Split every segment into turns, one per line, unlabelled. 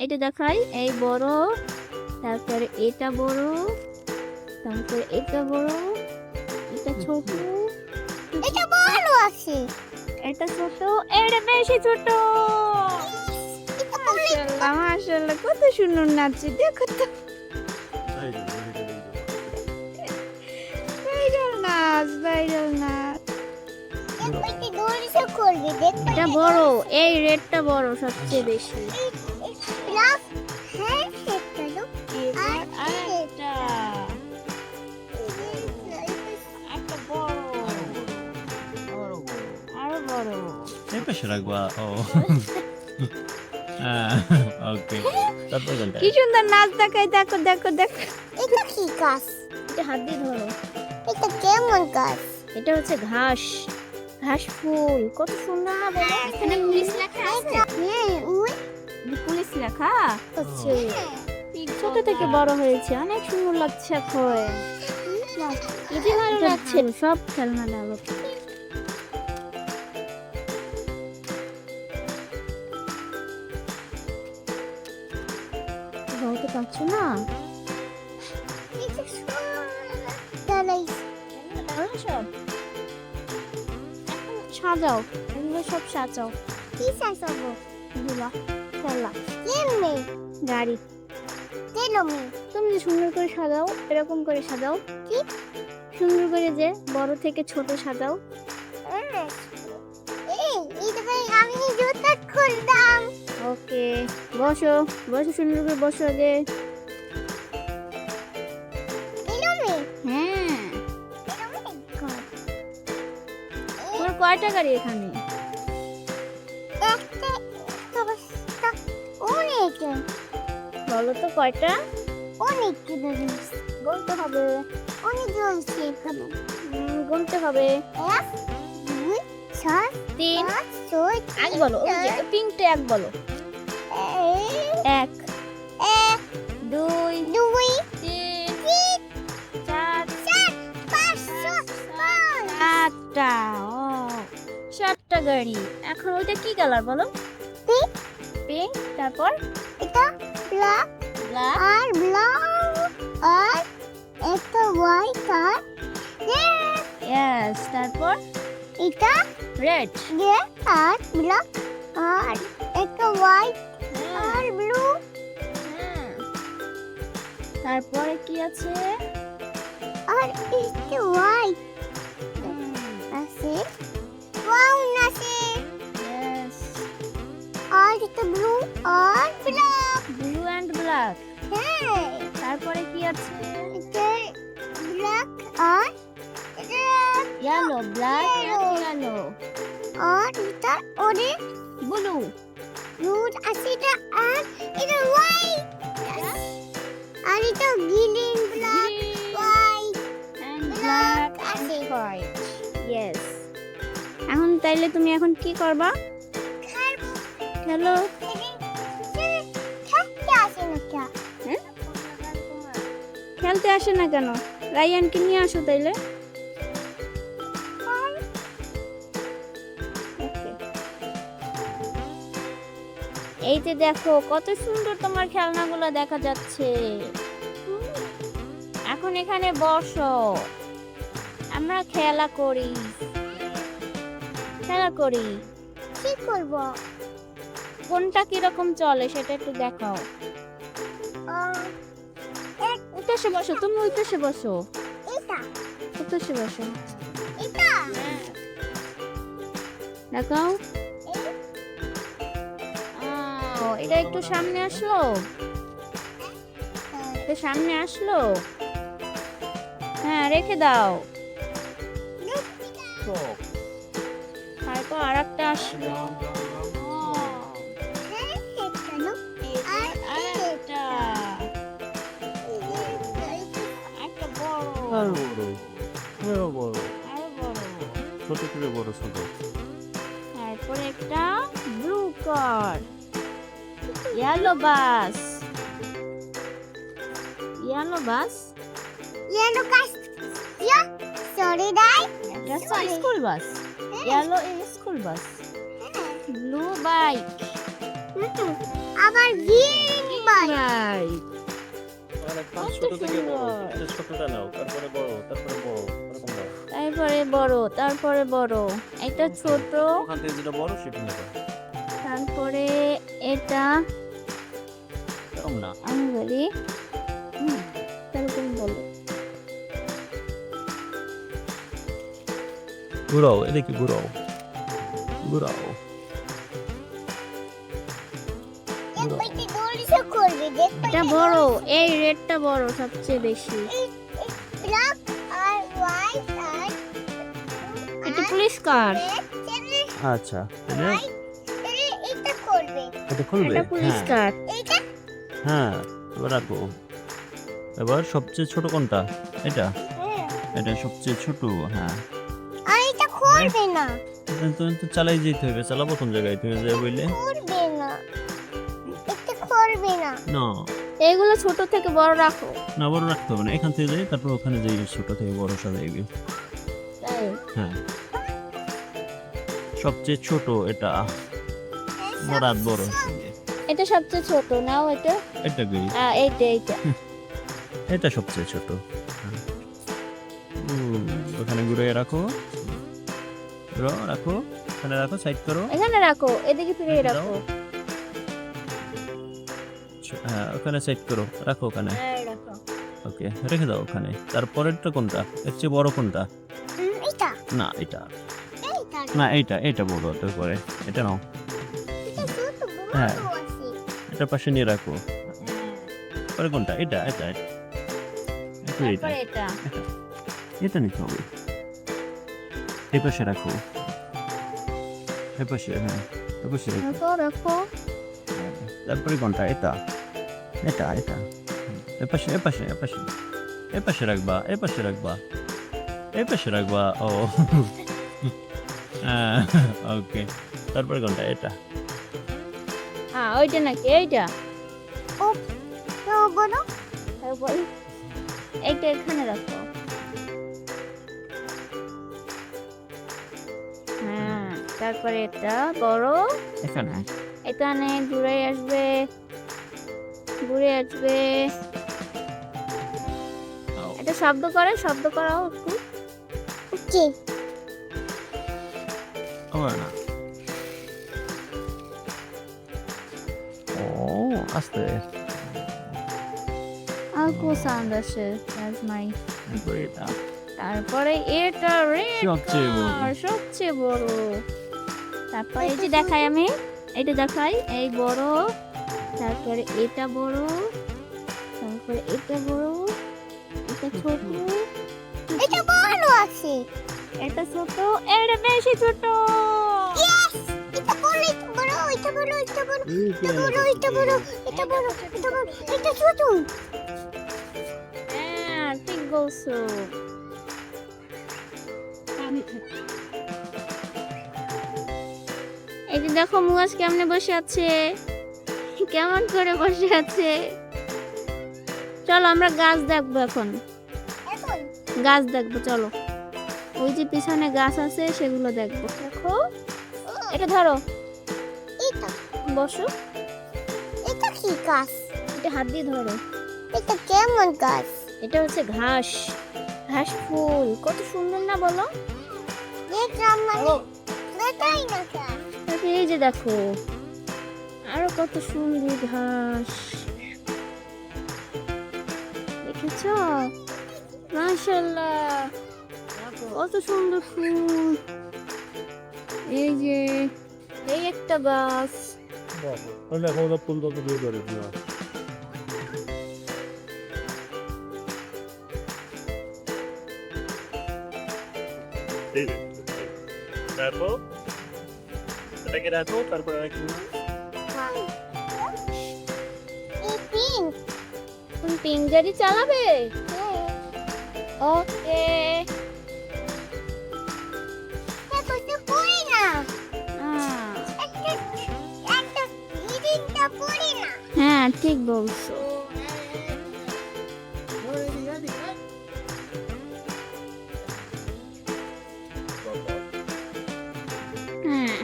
এটা দেখাই, এই বড়, তারপরে এটা বড়, তারপরে এটা বড়, এটা ছোট,
এটা বড় আছে।
এটা ছোট, এটা বেশি ছোট। মাশাআল্লাহ মাশাআল্লাহ, কত সুন্দর নাচছে দেখো তো। ভাইরাল নাচ, ভাইরাল নাচ।
এটা দৌড়ে করবে দেখতে।
এটা বড়, এই রেডটা বড় সবচেয়ে বেশি।
প্লাস হ্যাঁ এটা লো।
এবার আরেকটা, একটা বড়, আরো বড়।
এই পাশে রাখবা। ও ওকে, তারপর কোনটা?
কি সুন্দর নাচ দেখাই, দেখো দেখো দেখো।
এটা কি গাছ?
এটা হাত দিয়ে ধরো।
এটা কেমন গাছ?
এটা হচ্ছে ঘাস, ঘাস ফুল, কত সুন্দর না বলো। এখানে পুলিশ লেখা আছে,
হ্যাঁ ওই
পুলিশ লেখা হচ্ছে। ছোট থেকে বড় হয়েছে, অনেক সুন্দর লাগছে এখন। এই যে ভালো লাগছে, সব খেলনা লাগলো। বলতে পারছো না?
এটা দাঁড়াই।
সব এখন সাজাও, এগুলো সব সাজাও।
কি সাজাবো?
দিবা খেলনা,
কেমনে?
গাড়ি।
তেলমি।
তুমি যে সুন্দর করে সাজাও, এরকম করে সাজাও।
কি?
সুন্দর করে যে বড় থেকে ছোট সাজাও।
এই এটা ভাই আমি জুতা খুললাম।
ওকে, বসো বসো, সুন্দর করে বসো আগে।
তেলমি।
হ্যাঁ,
তেলমি কর।
তোমার কয়টা গাড়ি এখানে?
একটা একটা অনেক
বলো তো কয়টা?
অনেক জিনিস
গুনতে হবে।
অনেক জিনিস এখানে।
গুনতে হবে।
এক দুই চার
3,
পাঁচ ছয়
এক বলো, ওই যে পিঙ্কটা এক বলো। এক,
এক
দুই,
দুই
3,
তিন
4,
চার পাঁচ ছয় পাঁচ
7টা। ও 7টা গাড়ি। এখন ওইটা কি কালার বলো?
পিঙ্ক।
পিঙ্ক, তারপর
এটা ব্ল্যাক
ব্ল্যাক,
আর ব্লাউ আর একটা হোয়াইট আর রেড।
ইয়েস, তারপর
এটা
রেড,
রেড আর ব্ল্যাক আর একটা হোয়াইট আর ব্লু
তারপরে কি আছে?
আর একটা হোয়াইট আছে ব্রাউন আছে
ইয়েস,
আর একটা ব্লু আর ব্ল্যাক।
Blue and black.
হ্যাঁ
তারপরে কি আছে?
এটা ব্ল্যাক আর red
yellow, black and
Yellow.
Yellow.
আর এটা অরেঞ্জ
ব্লু,
রুট আছে এটা আর এটা হোয়াইট আর এটা green black white
and black and white. Yes, এখন তাইলে তুমি এখন কি করবা? খেলো। হ্যাঁ? খেলতে আসে না কেন? রায়ানকে নিয়ে আসো তাইলে। Okay. এই যে দেখো কত সুন্দর তোমার খেলনাগুলো দেখা যাচ্ছে। এখন এখানে বসো, আমরা খেলা করি, খেলা করি।
কি করব?
কোনটা কিরকম চলে সেটা একটু দেখাও। ওই পাশে বসো, তুমি ওই পাশে বসো,
এটা
ওই পাশে বসো।
এটা
দেখাও। এটা একটু সামনে আসলো, এটা সামনে আসলো। হ্যাঁ, রেখে দাও। তারপর আর একটা আসলো। আরেকটা, একটা বড়,
আরো বড়, আরো বড়,
আরো বড়।
ছোট থেকে বড় ছোট।
তারপরে একটা ব্লু কার, ইয়েলো বাস, ইয়েলো বাস,
Yellow guys. Yeah. Sorry, Dad.
School bus, yellow school bus, blue bike,
আবার গ্রিন
রাইট।
ছোট থেকে বড়,
সুন্দর।
সবচেয়ে ছোটটা নাও, তারপরে বড়, তারপরে বড়, এরকম নাও।
তারপরে বড়, তারপরে বড়। এটা ছোট,
ওখান থেকে যেটা বড় সেটা নেবে।
তারপরে এটা
এরকম না।
আমি বলি তারপরে বলো।
ঘুরাও, এদিকে ঘুরাও, ঘুরাও।
একবারটি দৌড়িয়ে করবে দেখবে
এটা বড়, এই রেডটা বড় সবচেয়ে বেশি।
ব্ল্যাক আর হোয়াইট আর
এটা পুলিশ কার?
আচ্ছা, তাহলে
এটা করবে
এটা খুলবে।
এটা পুলিশ
হ্যাঁ,
কার।
এইটা
হ্যাঁ, এবার রাখো। এবার সবচেয়ে ছোট কোনটা? এটা, এটা সবচেয়ে ছোট। হ্যাঁ,
আর এটা করবে না
তুমি তো চালাই যেতে হবে। চালাবো কোন জায়গায় তুমি যে বললে?
করবে না এটা করবে না
না,
এইগুলো ছোট থেকে বড় রাখো।
না বড় রাখতে হবে না। এখান থেকে যাই, তারপর ওখানে যাই, ছোট থেকে বড় সাজাইবি।
তাই
হ্যাঁ, সবচেয়ে ছোট এটা, বড় বড়।
এটা সবচেয়ে ছোট নাও এটা।
এটা কি?
এইটা
এটা সবচেয়ে ছোট। ওখানে ঘুরে রাখো, রাখো, ওখানে রাখো, সাইড করো।
এখানে রাখো, এদিকে ফিরে রাখো।
হ্যাঁ, ওখানে সাইড করো, রাখো ওখানে।
এই রাখো।
ওকে, রেখে দাও ওখানে। তারপরেরটা কোনটা? এর চেয়ে বড় কোনটা?
এটা
না এটা,
এইটা
না এইটা বড়। তারপরে এটা নাও,
এটা ছোট বড়
হ্যাঁ।
আছে
এটার পাশে নিয়ে রাখো। পরে কোনটা? এটা এটা এটা এটা
তারপরে এটা।
এটা নিতে হবে। এই পাশে রাখো, এই পাশে, হ্যাঁ, এই পাশে রাখো।
রাখো রাখো।
তারপরে কোনটা? এটা এটা এটা এই পাশে, এই পাশে, এই পাশে, এই পাশে রাখবা, এই পাশে রাখবা, এই পাশে রাখবা। ও ওকে, তারপরে কোনটা? এটা।
ওইটা নাকি এইটা?
ও তো বড়
তারপরে এইটা এখানে রাখো। হ্যাঁ, তারপরে এটা বড়
এখানে
এখানে ঘুরে আসবে, ঘুরে আসবে। এটা শব্দ করে, শব্দ করাও একটু।
ওকে
আমার না। ও আস্তে,
অল্প সাউন্ড আসে। That's my
তারপরে এটা
তারপরে এটা red
সবচেয়ে বড়।
car, সবচেয়ে বড়। তারপরে এই যে দেখাই আমি, এটা দেখাই, এই বড়, তারপরে এটা বড়, তারপরে এটা বড়, এটা ছোট,
এটা বড় আছে
এটা ছোট, এটা বেশি ছোট।
ইয়েস এটা বড় এটা বড় এটা বড় এটা বড় এটা বড় এটা বড় এটা বড় এটা বড় এটা ছোট
হ্যাঁ, ঠিক বলছো। এই যে দেখো মুয়াজ কেমনে বসে আছে, কেমন করে বসে আছে। চলো আমরা গাছ দেখবো এখন,
এখন
গাছ দেখবো চলো। ওই যে পিছনে গাছ আছে সেগুলো দেখবো। দেখো এটা ধরো,
এটা
বসো,
এটা কি গাছ
এটা হাত দিয়ে ধরো।
এটা কেমন গাছ
এটা হচ্ছে ঘাস, ঘাস ফুল, কত সুন্দর না বলো।
দেখলাম মানে দেখাই না স্যার
তারপরে এই যে দেখো আরো কত সুন্দর ঘাস, দেখেছো? মাশাআল্লাহ, কত সুন্দর ফুল। এই যে এই একটা গাছ,
দেখো ওটা ফুল কত দিয়ে ধরে দিও। তারপর এটাকে রাখো, তারপর রাখো।
এই পিঙ্ক
তুমি পিং গাড়ি চালাবে? ওকে।
দেখো তো পড়ি না
আহ,
একটা একটা লিডিংটা পড়ি না
হ্যাঁ ঠিক বলছো। হ্যাঁ,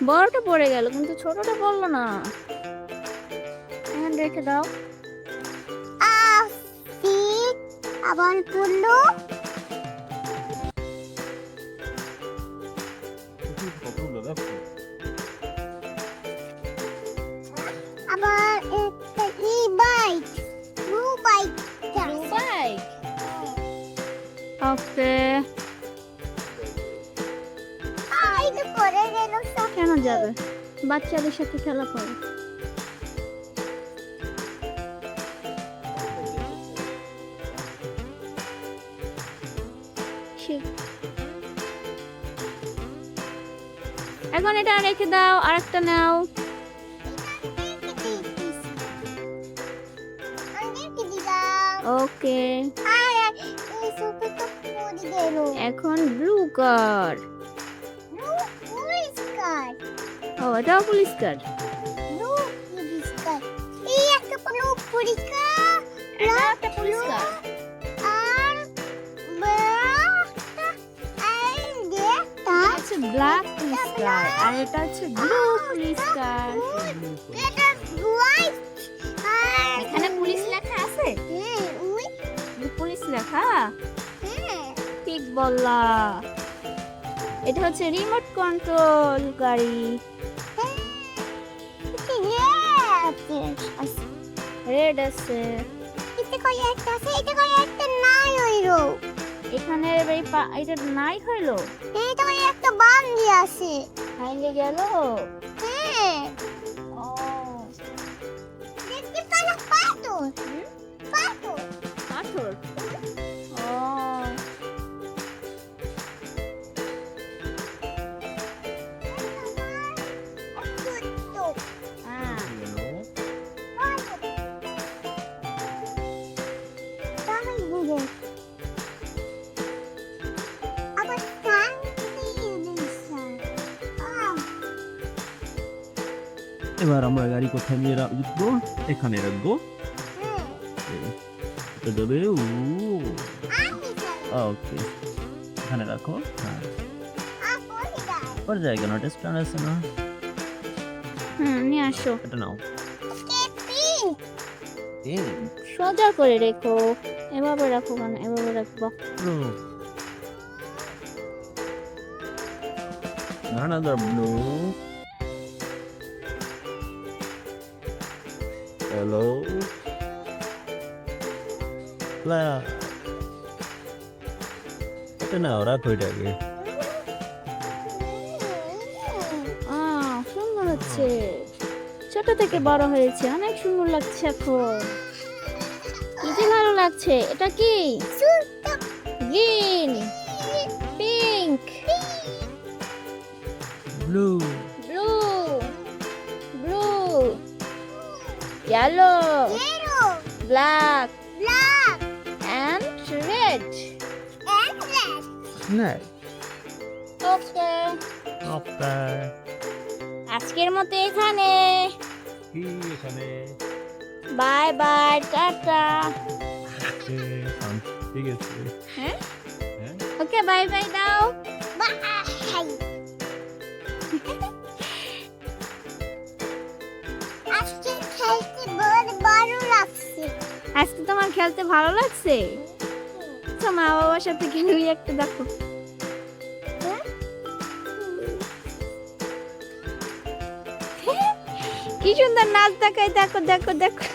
বড়টা পড়ে গেল কিন্তু ছোটটা পড়লো না। এখন রেখে দাও।
সিট আবার পড়লো আবার একটা ই বাইক ব্লু বাইক
বাইক। ওকে,
এটা পরে গেল সব
কেন যাবে? বাচ্চাদের সাথে খেলা করো। এখন এটা রেখে দাও, আরেকটা নাও। ওকে, এখন ব্লু কার। ও, এটাও পুলিশ কার। এটা একটা পুলিশ কার। হচ্ছে ব্ল্যাক পুলিশ কার, আর এটা হচ্ছে ব্লু পুলিশ কার। এখানে পুলিশ লেখা আছে? পুলিশ লেখা? ঠিক বললা। এটা হচ্ছে রিমোট কন্ট্রোল গাড়ি। রেড আছে। এখানে এটা নাই হইলো,
একটা বান্দি আছে
হাইলে গেল।
হ্যাঁ
ও,
দেখতে পারো পাথর পাথর
পাথর। ও, হ্যাঁ।
এবার আমরা গাড়ি কোথায় নিয়ে রাখবো? এখানে রাখবো। এটা যাবে। ওকে, এখানে রাখো। হ্যাঁ, পরে যায় কেন? স্ট্যান্ড আছে না?
নিয়ে আসো।
এটা নাও।
সোজা করে রেখো। এভাবে রাখো কেন? এভাবে রাখবো।
Another blue. Hello. Black. এটা নাও, রাখো এটাকে।
সুন্দর হচ্ছে, ছোট থেকে বড় হয়েছে, অনেক সুন্দর লাগছে এখন। কি যে ভালো লাগছে। এটা কি? Green, pink,
blue,
blue, blue, yellow, black, and red.
নাই।
ওকে,
ওকে।
আজকের মতো এখানে।
কি এখানে?
Bye bye, tata.
ঠিক আছে।
হ্যাঁ,
হ্যাঁ,
ওকে, বাই বাই দাও।
আজকে খেলতে বড় ভালো লাগছে
আজকে তোমার খেলতে ভালো লাগছে? তো মা বাবার সাথে খেলবি একটা, দেখো। কি সুন্দর নাচ দেখায়, দেখো দেখো দেখো।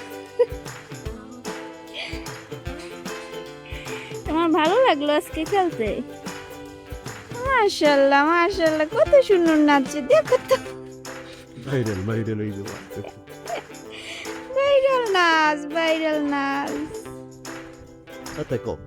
তোমার ভালো লাগলো আজকে খেলতে? মাশাআল্লাহ মাশাআল্লাহ, কত সুন্দর নাচছে, দেখো তো।
ভাইরাল ভাইরাল হয়ে যাবে।
ভাইরাল নাচ, ভাইরাল নাচ।
তাতে কম।